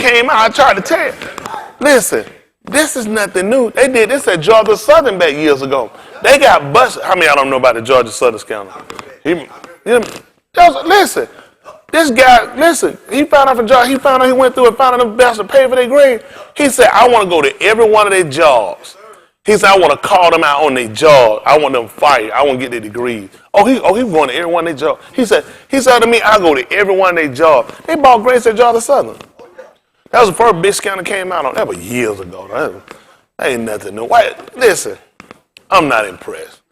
came out, I tried to tell you. Listen, this is nothing new. They did this at Georgia Southern back years ago. They got busted. How many of y'all don't know about the Georgia Southern scandal? Listen, this guy, he found out from Georgia, he went through and found out the bastard paid for their grade. He said, I want to go to every one of their jobs. He said, I want to call them out on their job. I want them fired. I want to get their degrees. He was going to every one of their jobs. He said to me, I go to every one of their jobs. They bought grades at Georgia Southern. That was the first big scandal came out on. That was years ago. That ain't nothing new. Listen, I'm not impressed.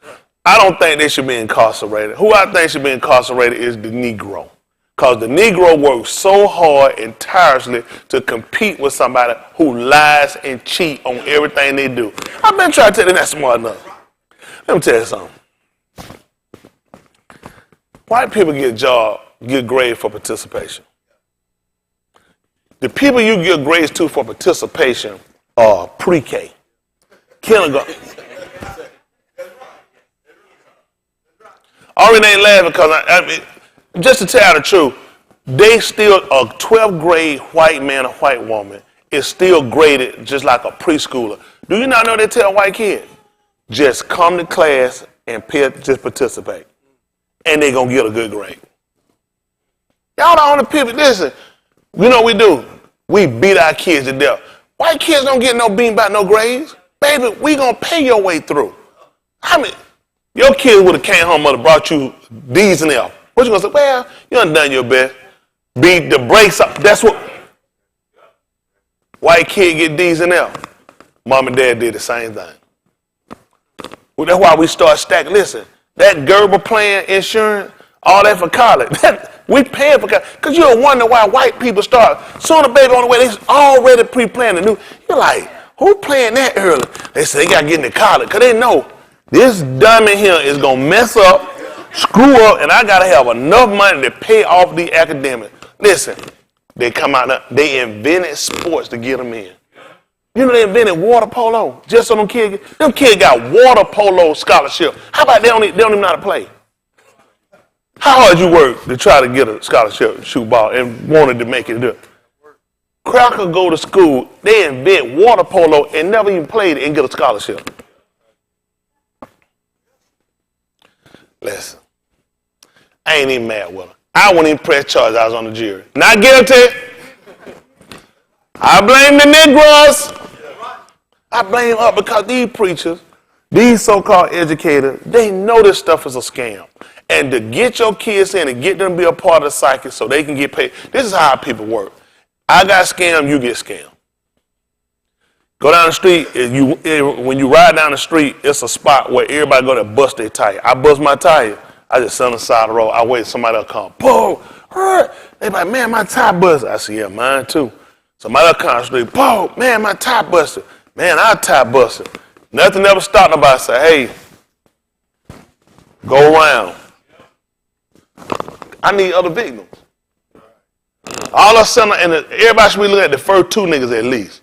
I don't think they should be incarcerated. Who I think should be incarcerated is the Negro. Because the Negro works so hard and tirelessly to compete with somebody who lies and cheat on everything they do. I've been trying to tell you that's smart enough. Let me tell you something. White people get grades for participation. The people you give grades to for participation are pre-K, kindergarten. I already ain't laughing because just to tell you the truth, they still, a 12th grade white man or white woman is still graded just like a preschooler. Do you not know they tell white kids? Just come to class and just participate. And they're going to get a good grade. Y'all the only people, listen, you know what we do? We beat our kids to death. White kids don't get no bean by no grades. Baby, we going to pay your way through. Your kids would have came home and brought you D's and F. What you going to say? Well, you done your best. Beat the brakes up. That's what. White kid get D's and F. Mom and dad did the same thing. Well, that's why we start stacking. Listen, that Gerber plan, insurance, all that for college. We paying for college. Because you'll wonder why white people start. Soon the baby on the way, they already pre-planned the new. You're like, who planned that early? They say they got to get into college. Because they know this dummy here is going to mess up, screw up, and I got to have enough money to pay off the academics. Listen, they come out, they invented sports to get them in. You know they invented water polo just so them kids got water polo scholarship. How about they don't even know how to play? How hard you work to try to get a scholarship shoot ball and wanted to make it do? Cracker go to school, they invent water polo and never even played it and get a scholarship. Listen, I ain't even mad with her. I wouldn't even press charges. I was on the jury. Not guilty. I blame the Negroes. I blame her because these preachers, these so-called educators, they know this stuff is a scam. And to get your kids in and get them to be a part of the cycle so they can get paid, this is how people work. I got scammed, you get scammed. Go down the street, when you ride down the street, it's a spot where everybody go to bust their tire. I bust my tire, I just sit on the side of the road, I wait, somebody will come, boom, they like, man, my tire busted. I say, yeah, mine too. Somebody will come down the street, boom, man, my tire busted. Man, our tire busted. Nothing ever stopped nobody say, hey, go around. I need other victims. All of a sudden, and everybody should be looking at the first two niggas at least.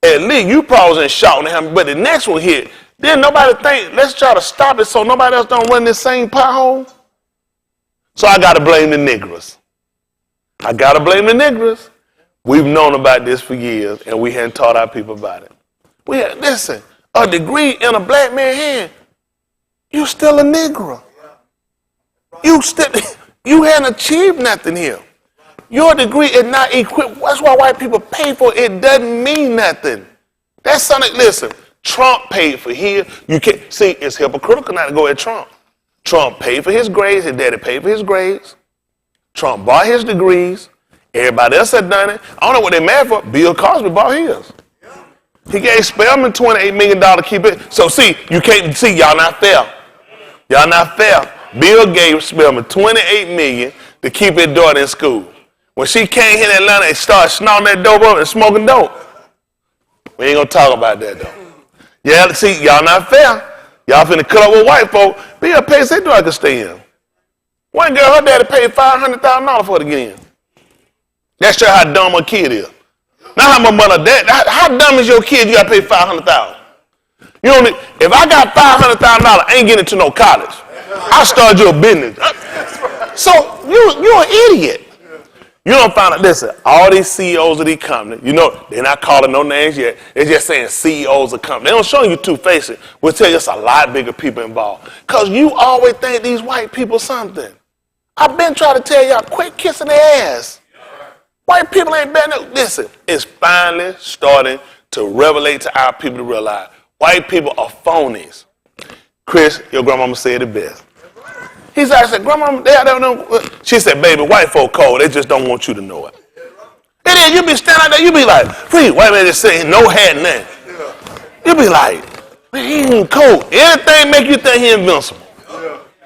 At least you probably was in shock at him, but the next one hit. Then nobody think, let's try to stop it so nobody else don't run this same pothole. So I got to blame the Negroes. I got to blame the Negroes. We've known about this for years, and we hadn't taught our people about it. Listen, a degree in a black man's hand, you still a Negro. You hadn't achieved nothing here. Your degree is not equipped. That's why white people pay for it. It doesn't mean nothing. That's something, listen, Trump paid for here. You can't, see, it's hypocritical not to go at Trump. Trump paid for his grades. His daddy paid for his grades. Trump bought his degrees. Everybody else had done it. I don't know what they mad for. Bill Cosby bought his. He gave Spelman $28 million to keep it. So see, you can't see, y'all not fair. Y'all not fair. Bill gave Spelman $28 million to keep his daughter in school. When she came here in Atlanta and started snorting that dope up and smoking dope. We ain't gonna talk about that though. Yeah, see, y'all not fair. Y'all finna cut up with white folk. Bill pays his daughter to stay in. One girl, her daddy paid $500,000 for her to get in. That's just how dumb a kid is. Not how much money that. How dumb is your kid? You gotta pay $500,000. You know, if I got $500,000, I ain't getting to no college. I started your business. So you're an idiot. You don't find out, listen, all these CEOs of these companies, you know, they're not calling no names yet. They're just saying CEOs of companies. They don't show you two faces. We'll tell you it's a lot bigger people involved. Because you always think these white people something. I've been trying to tell y'all, quit kissing their ass. White people ain't bad enough. Listen, it's finally starting to revelate to our people to realize white people are phonies. Chris, your grandmama said it best. He said, I said, Grandma, they don't know. She said, baby, white folk cold. They just don't want you to know it. And then you be standing out there, you be like, free, white man just saying no hat, nothing. You be like, man, he ain't cold. Anything make you think he invincible.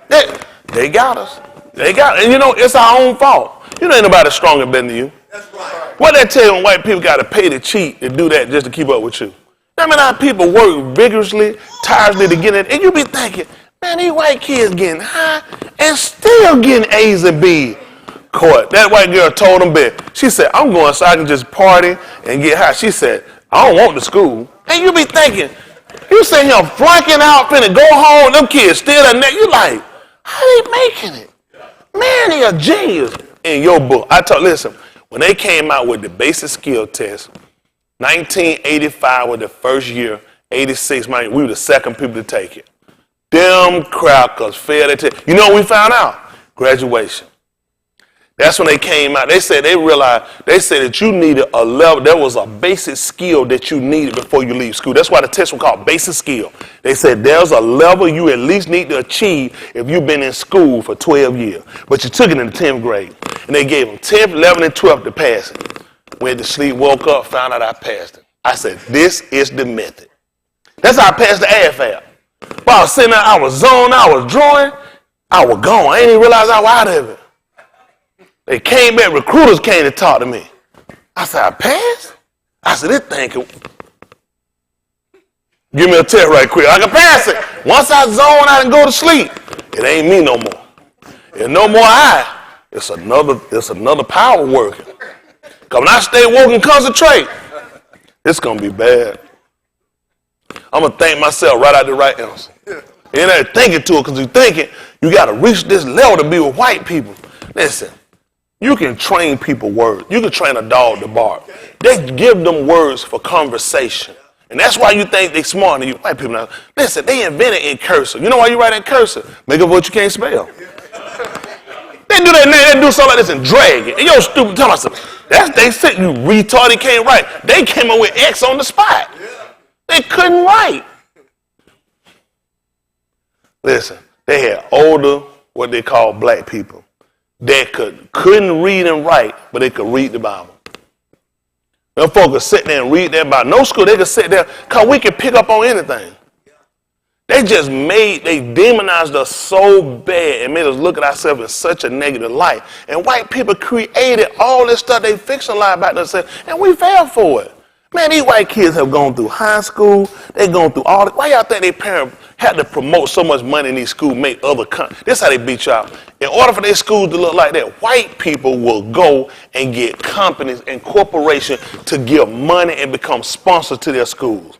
They got us. They got us. And you know, it's our own fault. You know ain't nobody stronger than you. That's right. What they tell you when white people got to pay to cheat and do that just to keep up with you? I mean, our people work vigorously, tirelessly to get it, and you be thinking, man, these white kids getting high and still getting A's and B's. Caught. That white girl told them back. She said, I'm going so I can just party and get high. She said, I don't want the school. And you be thinking, you sitting here flunking out, finna go home, them kids still in there. You like, how they making it? Man, they a genius in your book. Listen, when they came out with the basic skill test, 1985 was the first year, 86, we were the second people to take it. Them crackers failed the test. You know what we found out? Graduation. That's when they came out. They said they realized, they said that you needed a level, there was a basic skill that you needed before you leave school. That's why the test was called basic skill. They said there's a level you at least need to achieve if you've been in school for 12 years. But you took it in the 10th grade. And they gave them 10th, 11th, and 12th to pass it. Went to sleep, woke up, found out I passed it. I said, this is the method. That's how I passed the AFL. While I was sitting there, I was zoned, I was drawing, I was gone. I didn't even realize I was out of it. They came back, recruiters came to talk to me. I said, I passed? I said, this thing can... Give me a test right quick. I can pass it. Once I zone out and go to sleep, it ain't me no more. It's no more I. It's another power working. Because when I stay woke and concentrate, it's going to be bad. I'm going to think myself right out the right answer. You ain't thinking to it because you're thinking you got to reach this level to be with white people. Listen, you can train people words. You can train a dog to bark. They give them words for conversation. And that's why you think they smarter than you. White people now. Listen, they invented in cursive. You know why you write in cursive? Make up what you can't spell. They do that, they do something like this and drag it. And yo, stupid, tell myself. They said you retarded can't write. They came up with X on the spot. They couldn't write. Listen, they had older, what they call black people that couldn't read and write, but they could read the Bible. Them folks could sit there and read that Bible. No school, they could sit there because we could pick up on anything. They demonized us so bad and made us look at ourselves in such a negative light. And white people created all this stuff, they fictionalized about themselves, and we fell for it. Man, these white kids have gone through high school, they've gone through all this. Why y'all think their parents had to promote so much money in these schools, make other countries? This is how they beat you out. In order for their schools to look like that, white people will go and get companies and corporations to give money and become sponsors to their schools.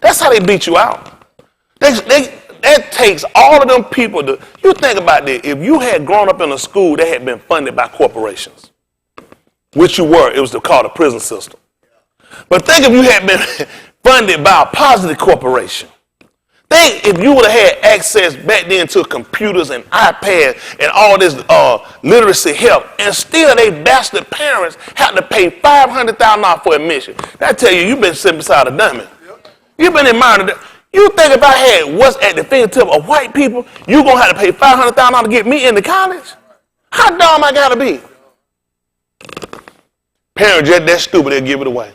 That's how they beat you out. That takes all of them people to, you think about this, if you had grown up in a school that had been funded by corporations, which you were, it was called a prison system. But think if you had been funded by a positive corporation. Think if you would have had access back then to computers and iPads and all this literacy help, and still they bastard parents had to pay $500,000 for admission. I tell you, you've been sitting beside a dummy. You've been admired. You think if I had what's at the fingertip of white people, you going to have to pay $500,000 to get me into college? How dumb I got to be? Parents just that stupid, they'll give it away.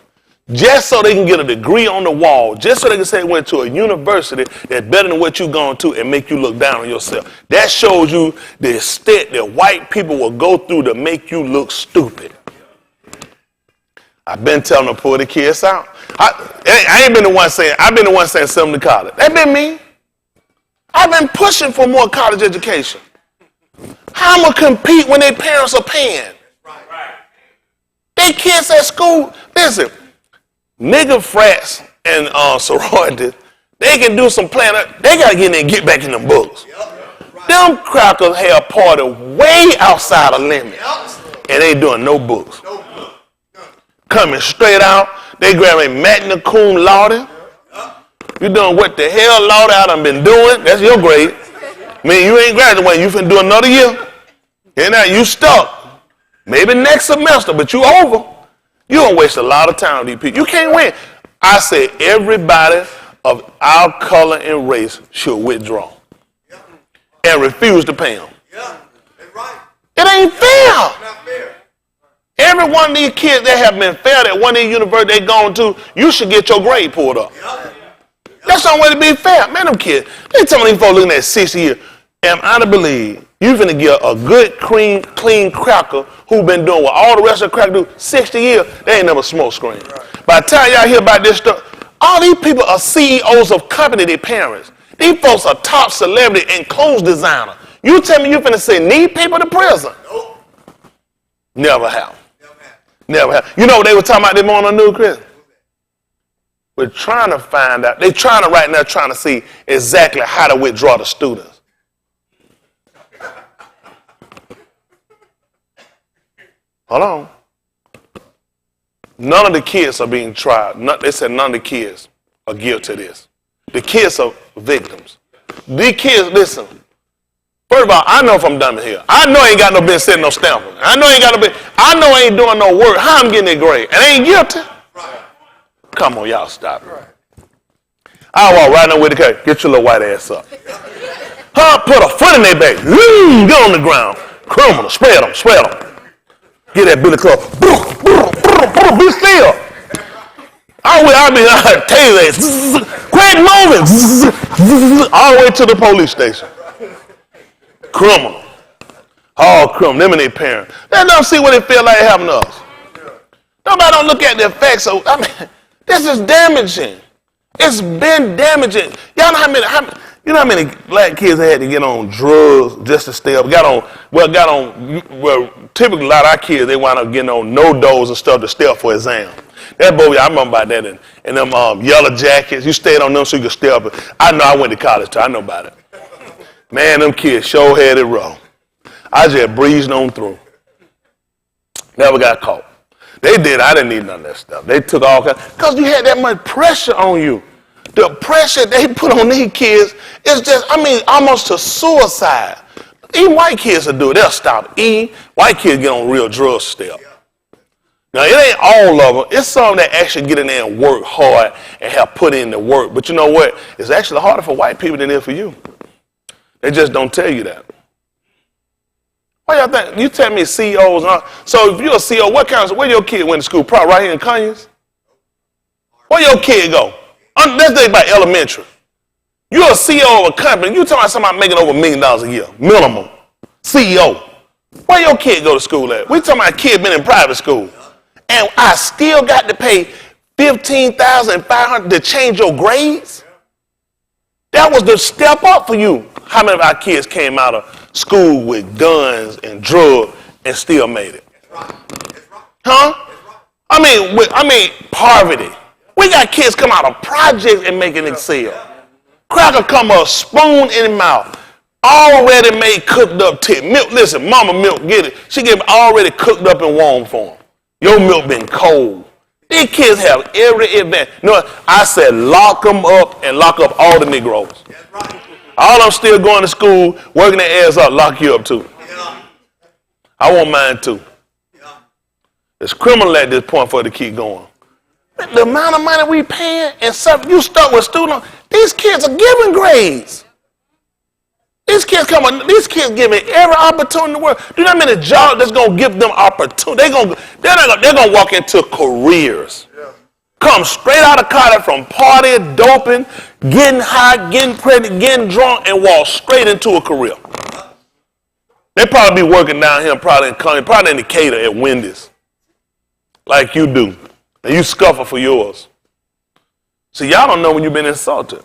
Just so they can get a degree on the wall, just so they can say they went to a university that's better than what you've gone to and make you look down on yourself. That shows you the extent that white people will go through to make you look stupid. I've been telling them to pull the kids out. I ain't been the one saying, I've been the one saying send them to college. That been me. I've been pushing for more college education. How am I going to compete when their parents are paying? They kids at school, listen, nigga frats and sororities, they can do some planning. They got to get in there and get back in them books. Them crackers have party way outside of limits. and they doing no books. Coming straight out, they grabbing magna cum laude. You doing what the hell, Lord, I done been doing? That's your grade. I mean, you ain't graduating. You finna do another year. And now you stuck. Maybe next semester, but you over. You gonna waste a lot of time with these people. You can't win. I say everybody of our color and race should withdraw and refuse to pay them. It ain't fair. Every one of these kids that have been failed at one of these universities they gone to, you should get your grade pulled up. That's the only way to be fair. Man, them kids, they tell me these folks looking at 60 years. Am I to believe you finna get a good, clean cracker who been doing what all the rest of the crackers do 60 years, they ain't never smoked screen. By the time y'all hear about this stuff, all these people are CEOs of company, their parents. These folks are top celebrity and clothes designer. You tell me you finna send these people to prison? Never have. Never have. You know what they were talking about this morning on the news, Chris? We're trying to find out. They're trying to right now trying to see exactly how to withdraw the students. Hold on. None of the kids are being tried. They said none of the kids are guilty of this. The kids are victims. These kids, listen. First of all, I know if I'm done here. I know I ain't got no business sitting no stamp. I know I ain't got no business. I know I ain't doing no work. How I'm getting that grade? And I ain't guilty. Come on, y'all stop it. I'll walk right now with the cake. Get your little white ass up. Huh? Put a foot in their back. Get on the ground. Criminal. Spread them. Get that billy club. Be still. I'll be taser. Quit moving. All the way to the police station. Criminal. All criminal. Them and their parents. They don't see what it feel like happening to us. Nobody don't look at the effects of, this is damaging. It's been damaging. Y'all know how many black kids had to get on drugs just to stay up? Typically a lot of our kids, they wind up getting on no dose and stuff to stay up for exam. That boy, I remember about that and them yellow jackets. You stayed on them so you could stay up. I know I went to college too. I know about it. Man, them kids sure had it rough. I just breezed on through. Never got caught. They did. I didn't need none of that stuff. They took all kinds. Because you had that much pressure on you. The pressure they put on these kids is just, almost to suicide. Even white kids will do it. They'll stop eating. White kids get on real drug step. Now, it ain't all of them. It's some that actually get in there and work hard and have put in the work. But you know what? It's actually harder for white people than it is for you. They just don't tell you that. What y'all think? You tell me CEOs. So if you're a CEO, where your kid went to school? Probably right here in Conyers? Where your kid go? Let's think about elementary. You're a CEO of a company. You talking about somebody making over $1 million a year, minimum. CEO. Where your kid go to school at? We talking about a kid been in private school. And I still got to pay $15,500 to change your grades? That was the step up for you. How many of our kids came out of school with guns and drugs and still made it? Huh? Poverty. We got kids come out of projects and make an excel. Cracker come a spoon in the mouth, already made cooked up milk. Listen, mama milk, get it. She get it already cooked up in warm form. Your milk been cold. These kids have every advantage. No, I said lock them up and lock up all the Negroes. All them still going to school, working their ass up, lock you up too. I want mine too. It's criminal at this point for it to keep going. The amount of money we paying and stuff, you stuck with students, these kids are giving grades. These kids giving every opportunity in the world. Do you know how many jobs that's gonna give them opportunity? They're gonna walk into careers. Yeah. Come straight out of college from partying, doping, getting high, getting pregnant, getting drunk, and walk straight into a career. They probably be working down here, probably in Decatur at Wendy's, like you do. And you scuffle for yours. See, y'all don't know when you've been insulted.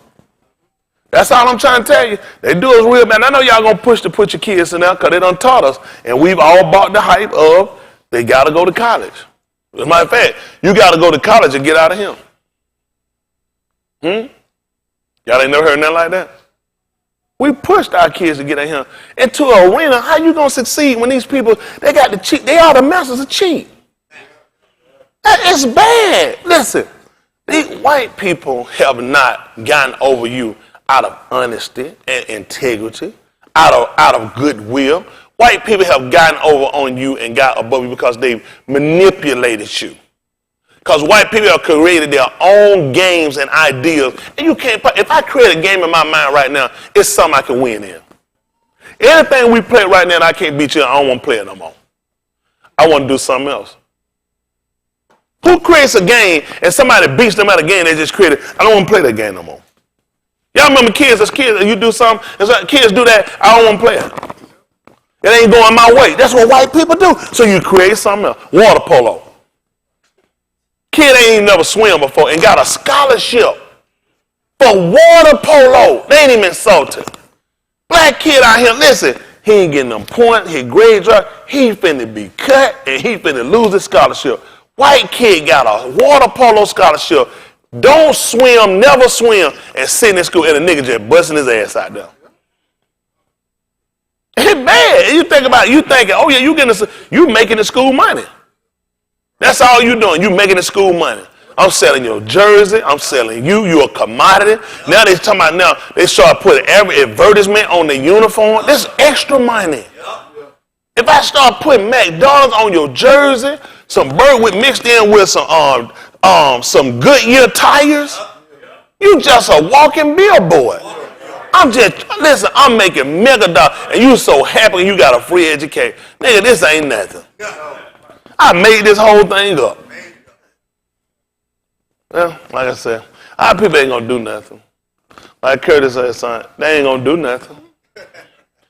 That's all I'm trying to tell you. They do us real bad. I know y'all going to push to put your kids in there because they done taught us. And we've all bought the hype of they got to go to college. As a matter of fact, you got to go to college and get out of here. Y'all ain't never heard nothing like that? We pushed our kids to get out here into an arena. How you gonna succeed when these people, they got to cheat? They are the masters of cheat. It's bad. Listen, these white people have not gotten over you out of honesty and integrity, out of goodwill. White people have gotten over on you and got above you because they've manipulated you. Because white people have created their own games and ideas. And you can't, if I create a game in my mind right now, it's something I can win in. Anything we play right now and I can't beat you, I don't want to play it no more. I want to do something else. Who creates a game and somebody beats them at a game they just created? I don't want to play that game no more. Y'all remember kids, as kids, you do something, as kids do that, I don't want to play it. It ain't going my way. That's what white people do. So you create something else. Water polo. Kid ain't even never swim before and got a scholarship for water polo. They ain't even insulted. Black kid out here, listen, he ain't getting them points, his grades right, he finna be cut and he finna lose his scholarship. White kid got a water polo scholarship, don't swim, never swim, and sitting in school and a nigga just busting his ass out there. It's bad. You think about it, you thinking, oh yeah, you making the school money. That's all you doing. You making the school money. I'm selling your jersey. I'm selling you. You're a commodity. Now they talking about now they start putting every advertisement on the uniform. This extra money. If I start putting McDonald's on your jersey, some Birdwood mixed in with some Goodyear tires, you just a walking billboard. Listen, I'm making mega dollars, and you so happy you got a free education. Nigga, this ain't nothing. I made this whole thing up. Well, like I said, our people ain't gonna do nothing. Like Curtis said, son, they ain't gonna do nothing.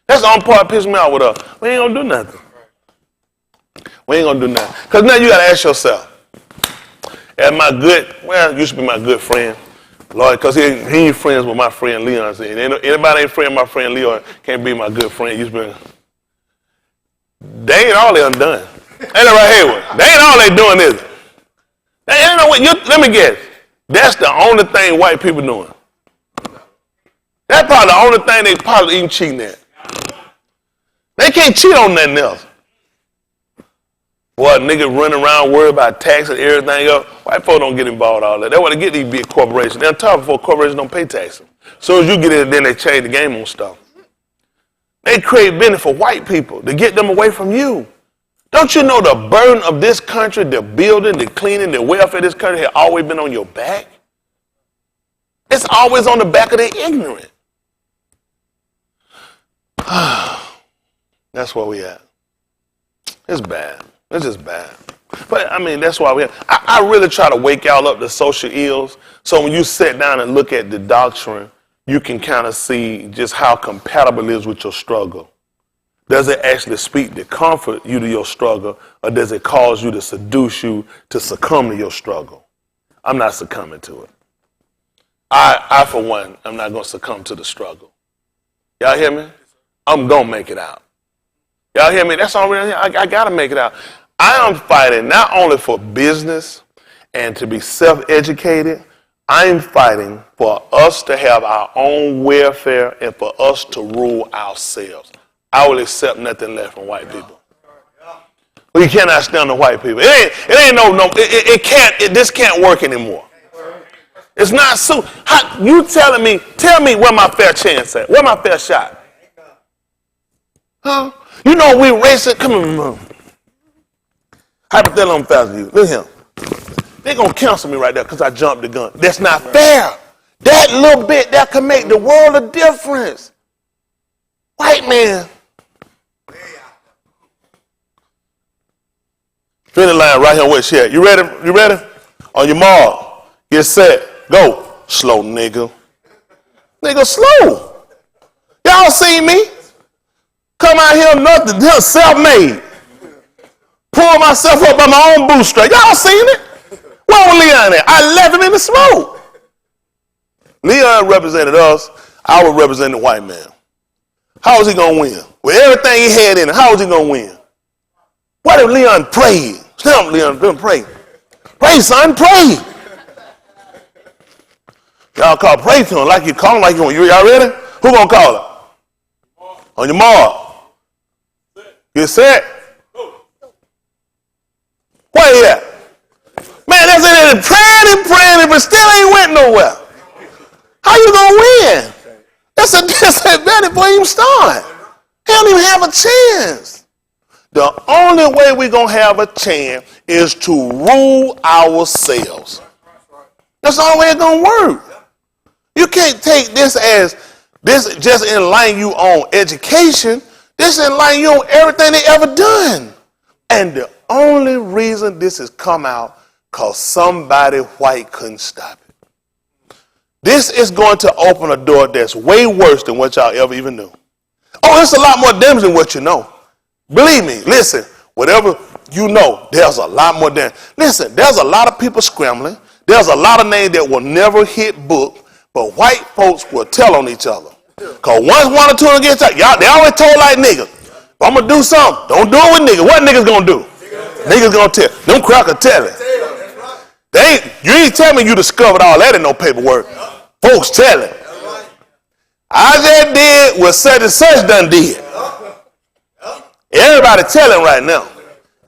That's the only part that pisses me off with us. We ain't gonna do nothing. We ain't gonna do nothing. Because now you gotta ask yourself, used to be my good friend, Lord, because he ain't friends with my friend Leon. Anybody ain't friend with my friend Leon can't be my good friend. They ain't all they undone. Ain't that right here? They ain't all they doing, is it? They ain't no way. Let me guess. That's the only thing white people doing. That's probably the only thing they probably even cheating at. They can't cheat on nothing else. Boy, niggas running around worried about tax and everything else. White folks don't get involved in all that. They want to get these big corporations. They're tough before corporations don't pay taxes. As soon as you get in, then they change the game on stuff. They create business for white people to get them away from you. Don't you know the burden of this country, the building, the cleaning, the welfare of this country has always been on your back? It's always on the back of the ignorant. That's where we at. It's bad. It's just bad. But, I mean, that's why I really try to wake y'all up to social ills. So when you sit down and look at the doctrine, you can kind of see just how compatible it is with your struggle. Does it actually speak to comfort you to your struggle, or does it cause you to seduce you to succumb to your struggle? I'm not succumbing to it. I for one, I'm not going to succumb to the struggle. Y'all hear me? I'm going to make it out. Y'all hear me? That's all I got to make it out. I am fighting not only for business and to be self-educated, I'm fighting for us to have our own welfare and for us to rule ourselves. I will accept nothing less from white people. We cannot stand the white people. This can't work anymore. It's not so. You tell me where my fair chance at? Where my fair shot? Huh? You know we racing. Come on. Hypothetical, I'm faster than you. Look at him. They're going to cancel me right there because I jumped the gun. That's not fair. That little bit, that can make the world of difference. White man. Finish line right here where she at. You ready? You ready? On your mark. Get set. Go. Slow, nigga. Nigga, slow. Y'all see me? Come out here, nothing, self-made. Pull myself up by my own bootstrap. Y'all seen it? Where was Leon at? I left him in the smoke. Leon represented us. I was representing the white man. How was he going to win? With everything he had in it, how was he going to win? What if Leon prayed? Tell him, Leon, don't pray. Pray, son, pray. Y'all call pray to him like you call him like you want. Y'all ready? Who going to call it? On your mark. Get set. Where you at? Man, that's in there praying, but still ain't went nowhere. How you gonna win? That's a disadvantage before you even start. He don't even have a chance. The only way we're gonna have a chance is to rule ourselves. That's the only way it's gonna work. You can't take this as this just enlighten you on education. This enlighten you on everything they ever done. And the only reason this has come out because somebody white couldn't stop it. This is going to open a door that's way worse than what y'all ever even knew. Oh, it's a lot more damage than what you know. Believe me, listen, whatever you know, there's a lot more damage. Listen, there's a lot of people scrambling. There's a lot of names that will never hit book, but white folks will tell on each other. Because once one or two against y'all, they always told like niggas. If I'm going to do something, don't do it with niggas. What niggas going to do? Niggas going to tell. Them crackers telling. You ain't tell me you discovered all that in no paperwork. Folks telling. I just did what such and such done did. Everybody telling right now.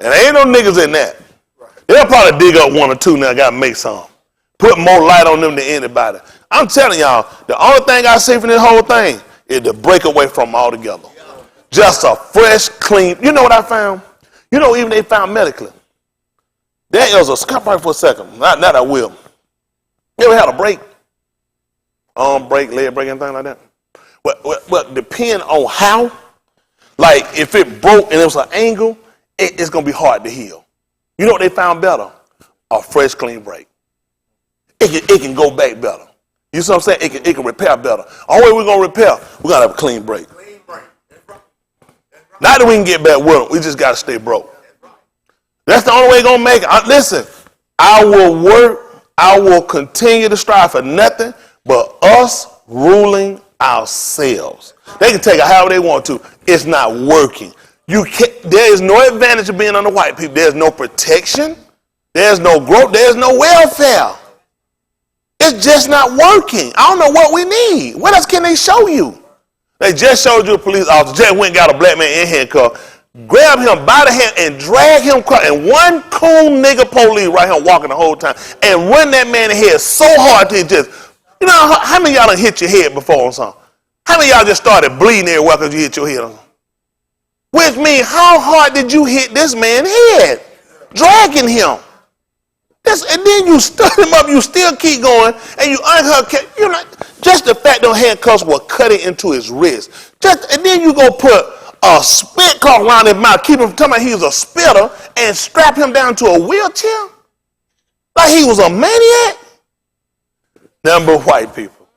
And there ain't no niggas in that. They'll probably dig up one or two now, got to make some. Put more light on them than anybody. I'm telling y'all, the only thing I see from this whole thing is to break away from them altogether. Just a fresh, clean. You know what I found? You know, even they found medically. There is a, stop right for a second. Not I will. You ever had a break? Arm break, leg break, anything like that? But depend on how. Like if it broke and it was an angle, it's going to be hard to heal. You know what they found better? A fresh, clean break. It can go back better. You see what I'm saying? It can repair better. All way we're going to repair, we're going to have a clean break. Not that we can get back with them. We just got to stay broke. That's the only way going to make it. Listen, I will work. I will continue to strive for nothing but us ruling ourselves. They can take it however they want to. It's not working. There is no advantage of being under white people. There's no protection. There's no growth. There's no welfare. It's just not working. I don't know what we need. What else can they show you? They just showed you a police officer. Just went and got a black man in handcuffs, grabbed him by the hand and drag him across. And one cool nigga police right here walking the whole time and run that man in the head so hard to just, you know, how many of y'all done hit your head before on something? How many of y'all just started bleeding everywhere because you hit your head on something? Which means, how hard did you hit this man's head? Dragging him. And then you stood him up, you still keep going, and you unhook, you know, just the fact those handcuffs were cutting into his wrist. And then you go put a spit cloth around his mouth, keep him from talking about he was a spitter, and strap him down to a wheelchair? Like he was a maniac? Number of white people.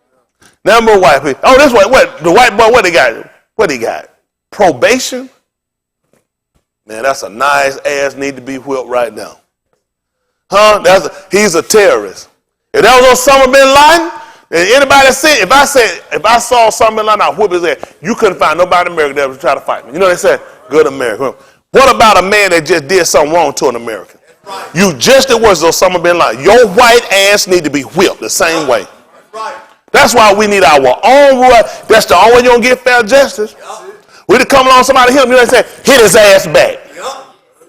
Number of white people. Oh, this one, what, the white boy, what he got? What he got? Probation? Man, that's a nice ass need to be whipped right now. Huh? He's a terrorist. If that was Osama bin Laden, and anybody said, if I saw Osama bin Laden, I'd whip his ass. You couldn't find nobody in America that would try to fight me. You know what they said? Good America. What about a man that just did something wrong to an American? You just as worse as Osama bin Laden. Your white ass need to be whipped the same way. That's why we need our own rule. That's the only way you're going to get fair justice. We to come along, somebody hit him, you know what they say? Hit his ass back.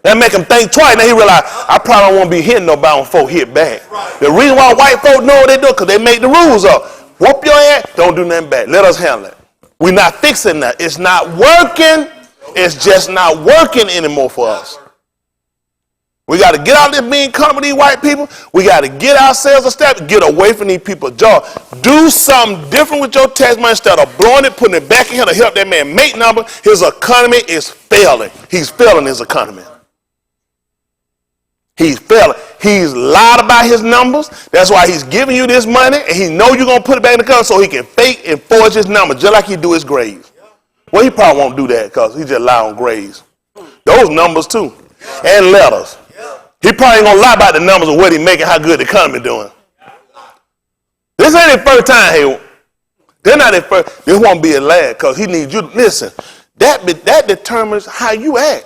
That make him think twice. Now he realize, I probably don't want to be hitting nobody when folk hit back. The reason why white folk know what they do, because they make the rules up. Whoop your ass, don't do nothing back. Let us handle it. We're not fixing that. It's not working. It's just not working anymore for us. We got to get out of this being comfortable with these white people. We got to get ourselves a step, get away from these people's jaw. Do something different with your tax money instead of blowing it, putting it back in here to help that man make number. His economy is failing. He's failing his economy. He's failing. He's lied about his numbers. That's why he's giving you this money, and he know you're going to put it back in the account so he can fake and forge his numbers, just like he do his grades. Well, he probably won't do that because he just lie on grades. Those numbers too, and letters. He probably ain't going to lie about the numbers of what he making, how good the economy doing. This ain't his first time here. They're not his first. This won't be a lad because he needs you to listen. That determines how you act.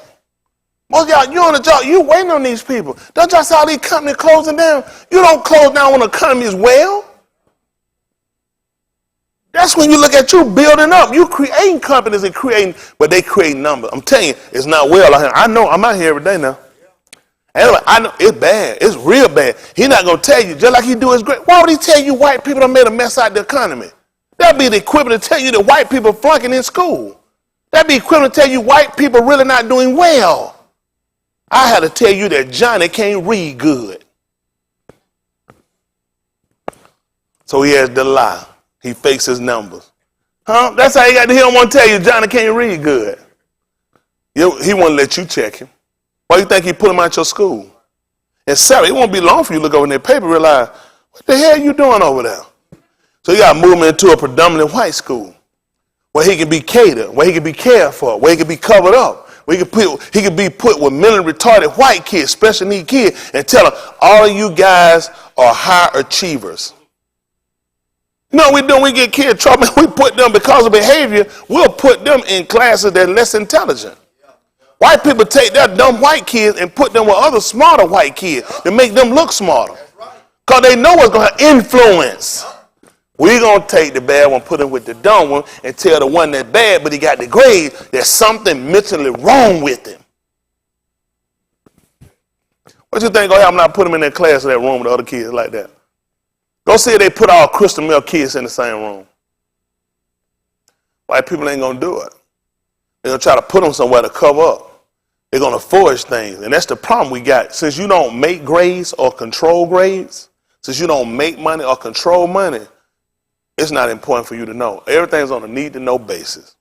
Most of y'all, you on the job, you waiting on these people. Don't y'all see all these companies closing down? You don't close down when the economy is well. That's when you look at you building up. You creating companies and creating, but they create numbers. I'm telling you, it's not well out here. I know, I'm out here every day now. Anyway, I know it's bad. It's real bad. He's not going to tell you, just like he do his great. Why would he tell you white people done made a mess out of the economy? That'd be the equivalent to tell you that white people flunking in school. That'd be equivalent to tell you white people really not doing well. I had to tell you that Johnny can't read good. So he has to lie. He fakes his numbers. Huh? That's how he got to hear him want to tell you Johnny can't read good. He won't let you check him. Why you think he put him out your school? And Sarah, it won't be long for you to look over in that paper and realize, what the hell are you doing over there? So you got to move him into a predominantly white school where he can be catered, where he can be cared for, where he can be covered up, where he can be put with mentally retarded white kids, special need kids, and tell them, all of you guys are high achievers. No, we do. We get kids in trouble. We put them, because of behavior, we'll put them in classes that are less intelligent. White people take their dumb white kids and put them with other smarter white kids to make them look smarter. Because they know what's going to influence. We're going to take the bad one, put him with the dumb one, and tell the one that's bad, but he got the grade, there's something mentally wrong with him. What you think going to happen when I put him in that class, in that room with other kids like that? Go see if they put all crystal milk kids in the same room. White people ain't going to do it. They're going to try to put them somewhere to cover up. They're going to forge things. And that's the problem we got. Since you don't make grades or control grades, since you don't make money or control money, it's not important for you to know. Everything's on a need-to-know basis.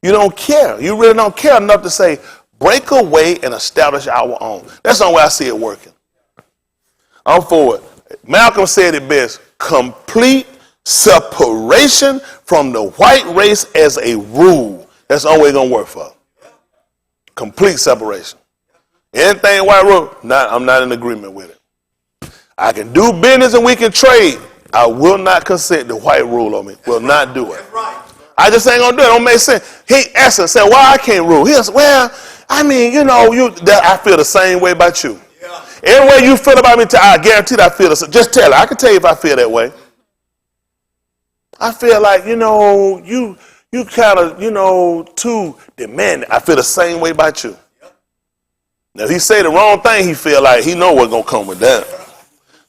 You don't care. You really don't care enough to say, break away and establish our own. That's the only way I see it working. I'm for it. Malcolm said it best, complete separation from the white race as a rule. That's the only way it's going to work for. Complete separation. Anything white rule, I'm not in agreement with it. I can do business and we can trade. I will not consent to white rule on me. Will not do it. I just ain't going to do it. It don't make sense. He asked us, said, why I can't rule? He said, well, I mean, I feel the same way about you. Every way you feel about me, I guarantee that I feel the same. Just tell her. I can tell you if I feel that way. I feel like, you kind of, too demanding. I feel the same way about you. Now, if he say the wrong thing, he feel like he know what's going to come with that.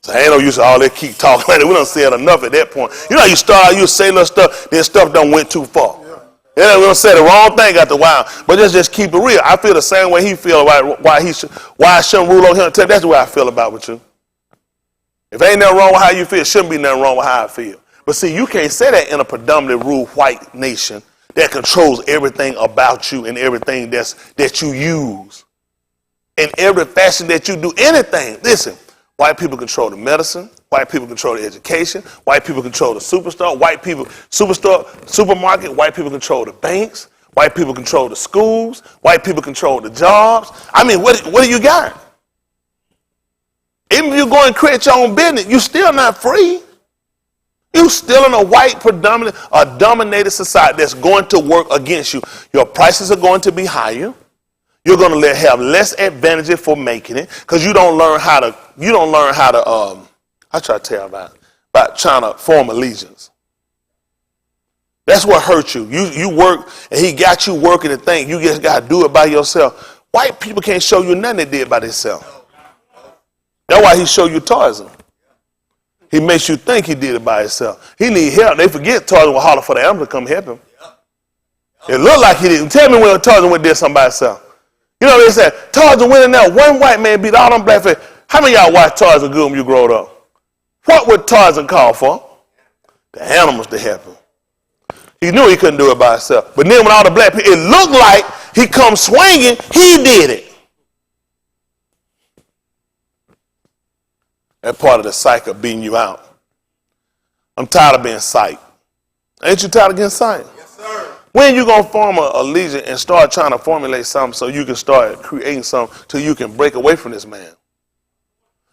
So ain't no use all that keep talking like that. We done said enough at that point. You start, you say little stuff, then stuff done went too far. Yeah, we done said the wrong thing after a while. But just keep it real. I feel the same way he feel about why I shouldn't rule on him. That's the way I feel about with you. If ain't nothing wrong with how you feel, shouldn't be nothing wrong with how I feel. But see, you can't say that in a predominantly ruled white nation that controls everything about you and everything that you use. In every fashion that you do anything. Listen, white people control the medicine. White people control the education. White people control the supermarket. White people control the banks. White people control the schools. White people control the jobs. I mean, what do you got? Even if you go and create your own business, you're still not free. You're still in a white, predominant, or dominated society that's going to work against you. Your prices are going to be higher. You're going to have less advantages for making it because you don't learn how to, I try to tell about trying to form allegiance. That's what hurt you. You work and he got you working and think you just got to do it by yourself. White people can't show you nothing they did by themselves. That's why he showed you Tarzan. He makes you think he did it by himself. He need help. They forget Tarzan will holler for the ambulance to come help him. It looked like he didn't. Tell me when Tarzan went did something by himself. They said, Tarzan went in there. One white man beat all them black folks. How many of y'all watched Tarzan good when you growed up? What would Tarzan call for? The animals to help him. He knew he couldn't do it by himself. But then when all the black people, it looked like he come swinging, he did it. That part of the psych of beating you out. I'm tired of being psyched. Ain't you tired of getting psyched? Yes, sir. When you going to form a legion and start trying to formulate something so you can start creating something till you can break away from this man?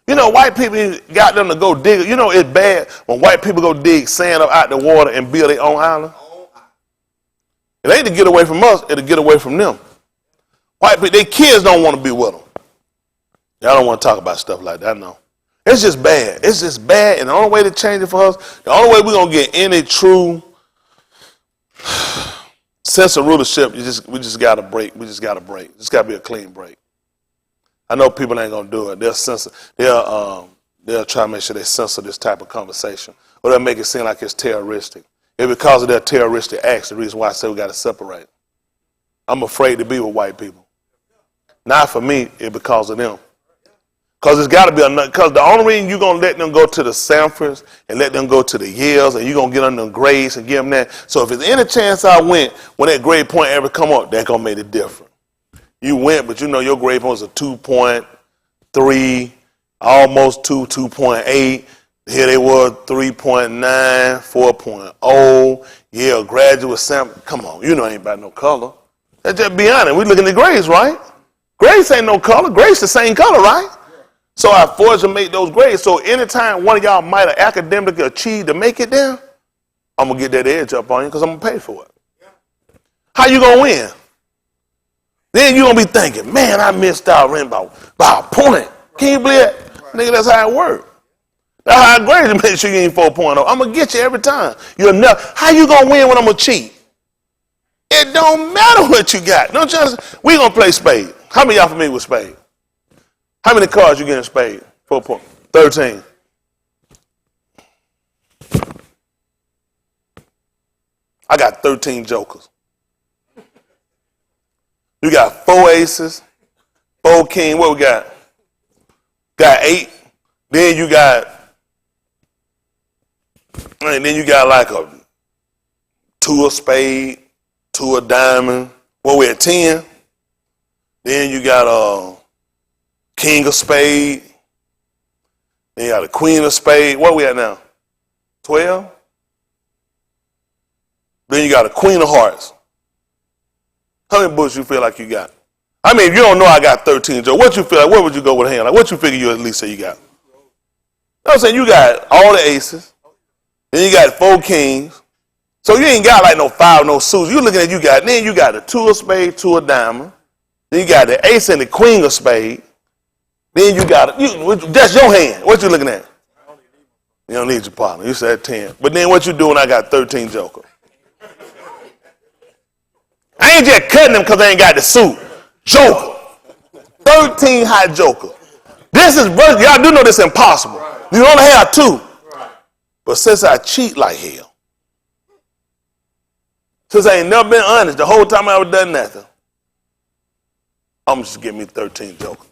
White people got them to go dig. It's bad when white people go dig sand up out the water and build their own island. It ain't to get away from us, it'll get away from them. White people, their kids don't want to be with them. Y'all don't want to talk about stuff like that, no. It's just bad. It's just bad, and the only way to change it for us, the only way we're gonna get any true sense of rulership, we just gotta break. We just gotta break. It's gotta be a clean break. I know people ain't gonna do it. They'll try to make sure they censor this type of conversation, or they'll make it seem like it's terroristic. It's because of their terroristic acts, the reason why I say we gotta separate. I'm afraid to be with white people. Not for me, it's because of them. Because it's got to be enough. Because the only reason you're going to let them go to the Sanfords and let them go to the Yales and you're going to get on them grades and give them that. So if there's any chance I went, when that grade point ever come up, that's going to make it different. You went, but you know your grade point was a 2.3, almost 2.8. Here they were 3.9, 4.0. Yeah, graduate sample. Come on, you know ain't about no color. Let's just be honest. We looking at grades, right? Grades ain't no color. Grades the same color, right? So I forced to make those grades. So anytime one of y'all might have academically achieved to make it there, I'm going to get that edge up on you because I'm going to pay for it. How you going to win? Then you're going to be thinking, man, I missed out by a point. Can you believe it? Nigga, that's how it works. That's how I grade to make sure you ain't 4.0. I'm going to get you every time. You'll never. How you going to win when I'm going to cheat? It don't matter what you got. Don't you understand? We going to play spade. How many of y'all familiar with spade? How many cards you get in spade? 13. I got 13 jokers. You got 4 aces, 4 kings. What we got? Got 8. Then you got like a 2 of spade, 2 of diamond. What we at 10? Then you got a king of spade. Then you got a queen of spade. What we at now? 12. Then you got a queen of hearts. How many books you feel like you got? I mean, if you don't know I got 13, Joe, what you feel like? Where would you go with a hand? Like, what you figure you at least say you got? I'm saying you got all the aces. Then you got 4 kings. So you ain't got like no 5, no suits. You looking at then you got the 2 of spade, 2 of diamond. Then you got the ace and the queen of spade. Then you got that's your hand. What you looking at? You don't need your partner. You said 10. But then what you doing? I got 13 joker. I ain't just cutting them because they ain't got the suit. Joker. 13 hot joker. This is, y'all do know this is impossible. You only have 2. But since I cheat like hell, since I ain't never been honest the whole time I ever done nothing, I'm just give me 13 joker.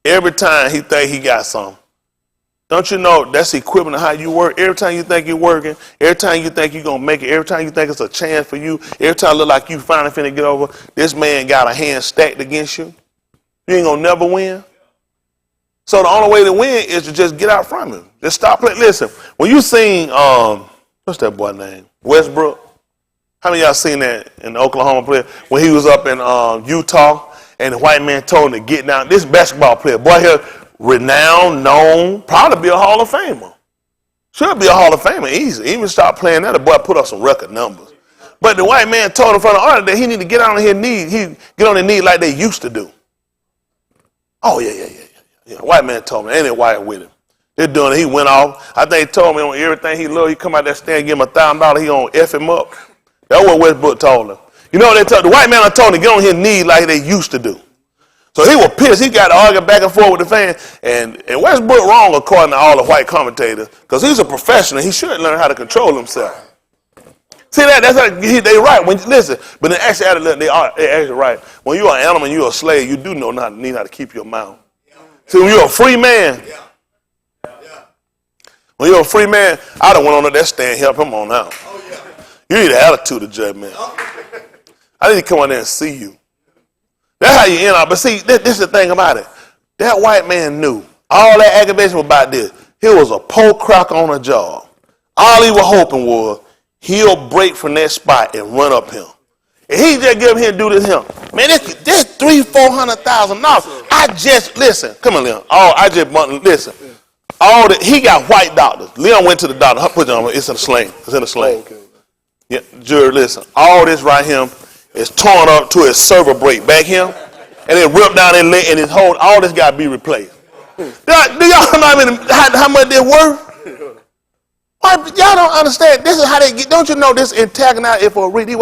Every time he think he got something. Don't you know that's the equivalent of how you work? Every time you think you're working, every time you think you're going to make it, every time you think it's a chance for you, every time it look like you finally finna get over, this man got a hand stacked against you. You ain't going to never win. So the only way to win is to just get out from him. Just stop playing. Listen, when you seen, what's that boy name? Westbrook. How many of y'all seen that in the Oklahoma player? When he was up in Utah and the white man told him to get down. This basketball player, boy here, renowned, known, probably be a Hall of Famer. Should be a Hall of Famer, easy. Even start playing that, the boy put up some record numbers. But the white man told him in front of the audience that he need to get on his knees. He get on his knees like they used to do. Oh, yeah. White man told me, ain't it white with him? They're doing it. He went off. I think he told me on everything he loved. He come out that stand and give him $1,000. He gonna F him up. That's what Westbrook told him. You know what they told the white man? I told him to get on his knees like they used to do. So he was pissed. He got to argue back and forth with the fan. And Westbrook wrong according to all the white commentators because he's a professional. He should learn how to control himself. See that's how they right. Listen, but in actuality, they actually right. When you're an animal and you're a slave, you do need how to keep your mouth. See, when you're a free man, when you're a free man, I don't went on that stand and help him on out. You need an attitude of judgment. I need to come on there and see you. That's how you end up. But see, this is the thing about it. That white man knew all that aggravation was about this. He was a poor crack on a job. All he was hoping was he'll break from that spot and run up him. And he just give him do this him. Man, this $300,000-$400,000. I just listen. Come on, Leon. Listen. He got white doctors. Leon went to the doctor. Put it on. It's in a sling. It's in a sling. Okay. Yeah, Jury, listen. All this right here is torn up to his server break back here, and it ripped down his leg, and his whole. All this got to be replaced. Do y'all know how much they're worth? Y'all don't understand. This is how they get. Don't you know this antagonize if a read the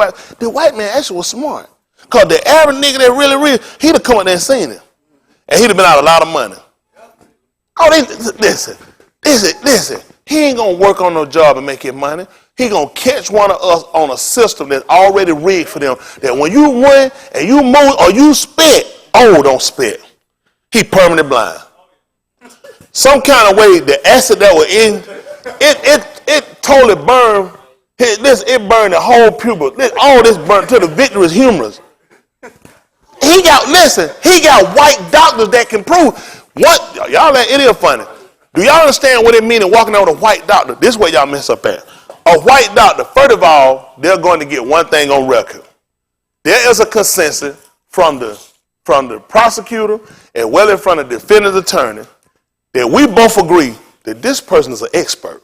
white man actually was smart. Cause the average nigga that really read, he'd have come up there and seen it, and he'd have been out a lot of money. Oh, listen. He ain't gonna work on no job and make his money. He gonna catch one of us on a system that's already rigged for them. That when you run and you move or you spit, don't spit. He permanently blind. Some kind of way the acid that was in it totally burned. It burned the whole pupil. All this burned to the vitreous humerus. He got white doctors that can prove what y'all. It is funny. Do y'all understand what it means walking over to a white doctor? This is where y'all mess up at. A white doctor, first of all, they're going to get one thing on record. There is a consensus from the prosecutor as well as from the defendant's attorney that we both agree that this person is an expert.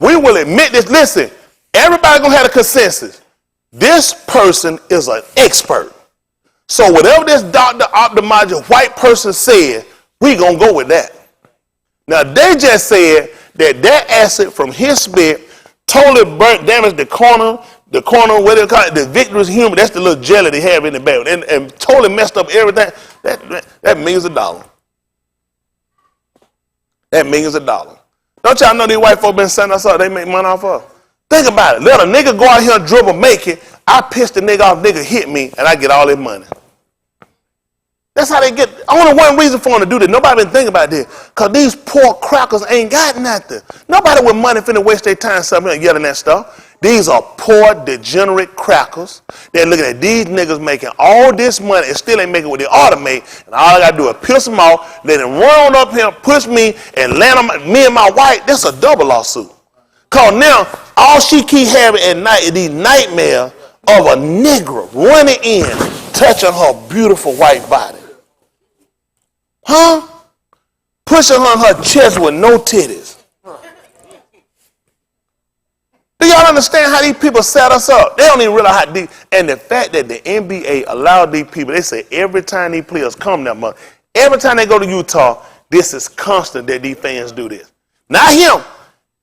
We will admit this. Listen, everybody gonna have a consensus. This person is an expert. So whatever this doctor, ophthalmologist, white person said, we gonna go with that. Now they just said that acid from his spit totally burnt, damaged the corner, what they call it, the vitreous humor. That's the little jelly they have in the back, and totally messed up everything. That millions of dollars. That millions of dollars. Don't y'all know these white folk been sending us up? They make money off of. Think about it. Let a nigga go out here and dribble, make it. I piss the nigga off, nigga hit me, and I get all that money. That's how they get. Only one reason for them to do this. Nobody been thinking about this. Because these poor crackers ain't got nothing. Nobody with money finna waste their time somewhere yelling that stuff. These are poor, degenerate crackers. They're looking at these niggas making all this money and still ain't making what they ought to make. And all I gotta do is piss them off, let them run on up here, push me, and land on me and my wife. That's a double lawsuit. Because now, all she keep having at night is these nightmares of a Negro running in, touching her beautiful white body. Huh? Pushing her on her chest with no titties. Do y'all understand how these people set us up? They don't even realize how deep. And the fact that the NBA allowed these people, they say every time these players come that month, every time they go to Utah, this is constant that these fans do this. Not him.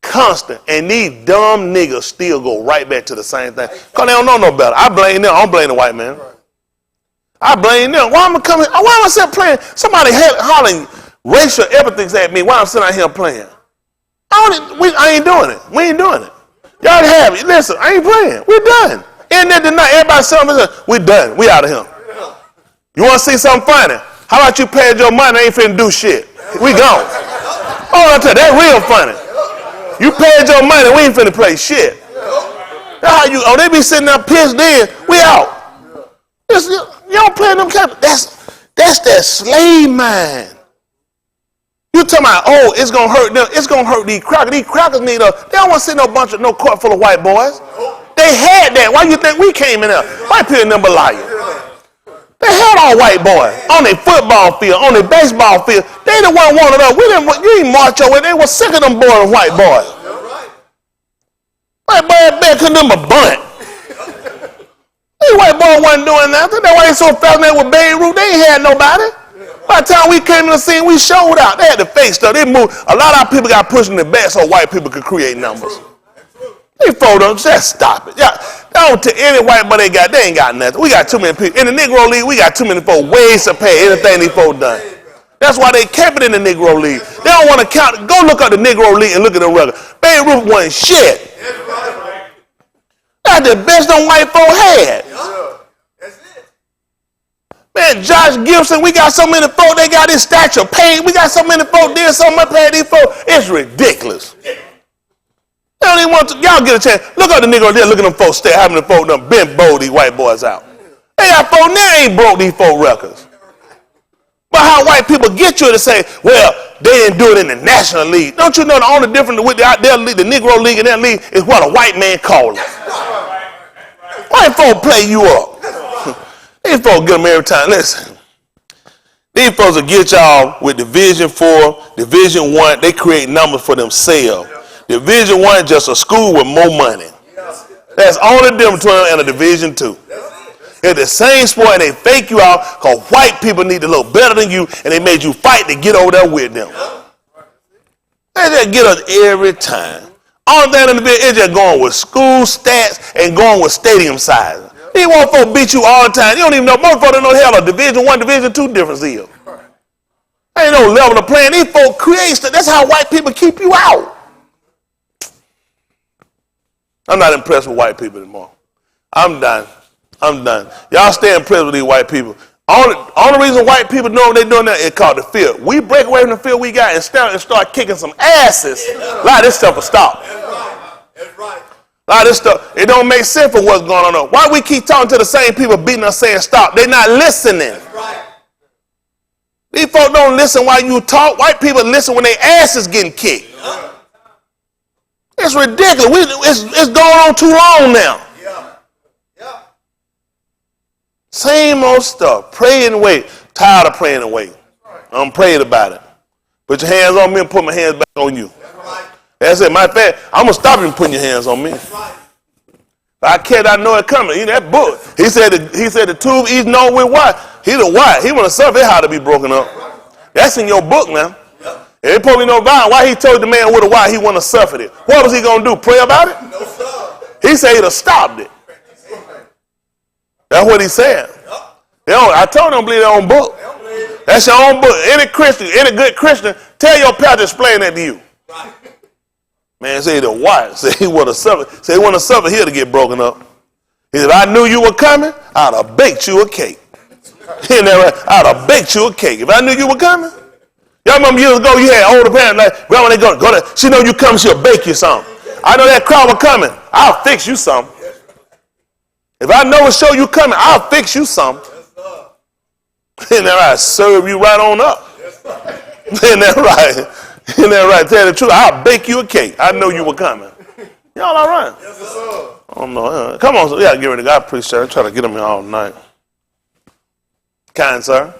Constant. And these dumb niggas still go right back to the same thing. Because they don't know no better. I blame them. I don't blame the white man. I blame them. Why am I sitting playing? Somebody hollering racial epithets at me while I'm sitting out here playing. I ain't doing it. We ain't doing it. Y'all have it. Listen, I ain't playing. We're done. In there tonight, everybody saying, we're done. We out of here. You want to see something funny? How about you paid your money and ain't finna do shit? We gone. Oh, I tell you, that's real funny. You paid your money, we ain't finna play shit. That's how you, they be sitting there pissed in. We out. You don't play them kind of, that's that slave mind. You talking about, it's gonna hurt them. It's gonna hurt these crackers. These crackers need they don't want to see no court full of white boys. They had that. Why you think we came in there? White people never lie. They had all white boys on their football field, on their baseball field. They the one wanted us. You didn't march over. They were sick of them boys and white boys. White boys back to them a bunt. These white boys wasn't doing nothing. That's why they so fascinated with Babe Ruth. They ain't had nobody. By the time we came in the scene, we showed out. They had the fake stuff. They moved. A lot of our people got pushed in the back so white people could create numbers. They fold them. Just stop it. Yeah, don't tell any white boy they ain't got nothing. We got too many people. In the Negro League, we got too many folks ways to pay anything these folks done. That's why they kept it in the Negro League. They don't want to count. Go look up the Negro League and look at the record. Babe Ruth wasn't shit. That's the best them white folk had. Man, Josh Gibson, we got so many folk, they got this stature paid. We got so many folk, did so much pay these folk. It's ridiculous. They don't even want to, y'all get a chance. Look at the nigga there, look at them folks stay, having the folk done been bold these white boys out. They got folk now ain't broke these folk records. But how white people get you to say, well, they didn't do it in the National League. Don't you know the only difference with their league, the Negro League and their league is what a white man called it. White folk play you up. These folks get them every time. Listen, these folks will get y'all with Division 4, Division 1. They create numbers for themselves. Division 1 is just a school with more money. That's only difference between them and a Division 2. It's the same sport, and they fake you out because white people need to look better than you, and they made you fight to get over there with them. They just get us every time. All that in the bit is just going with school stats and going with stadium size. These white folks beat you all the time. You don't even know. Most folks don't know the hell a Division I, Division II difference is. Ain't no level of playing. These folks create stuff. That's how white people keep you out. I'm not impressed with white people anymore. I'm done. Y'all stay impressed with these white people. Only reason white people know what they're doing that is called the field. We break away from the field we got and start kicking some asses. A lot of this stuff will stop. That's right. A lot of this stuff, it don't make sense for what's going on. Why we keep talking to the same people beating us saying stop? They're not listening. That's right. These folks don't listen while you talk. White people listen when their ass is getting kicked. It's ridiculous. It's going on too long now. Yeah. Same old stuff. Pray and wait. Tired of praying and wait. I'm praying about it. Put your hands on me and put my hands back on you. That's it. Matter of fact, I'm going to stop you from putting your hands on me. I can't. I know it coming. He that book. He said the tube eats no with what? He the what? He want to suffer. It how to be broken up. That's in your book now. If it probably no violence, why he told the man with a why he want to suffer it? What was he going to do? Pray about it? No, sir. He said he'd have stopped it. That's what he said. I told them to believe their own book. That's your own book. Any Christian, any good Christian, tell your pastor to explain that to you. Man, say the what? Say he want to suffer. Say he want to suffer here to get broken up. He said, if I knew you were coming, I'd have baked you a cake. I'd have baked you a cake. If I knew you were coming. Y'all remember years ago, you had older parents like, well, when they go to, she know you coming, she'll bake you something. I know that crowd was coming. I'll fix you something. If I know a show you coming, I'll fix you something. Isn't that right? Serve you right on up. Isn't that right? Isn't that right? Tell the truth. I'll bake you a cake. I know you were coming. Y'all all right? Yes, sir. Oh, no. Come on. Yeah, get ready. I appreciate it. I'm trying to get them here all night. Kind sir.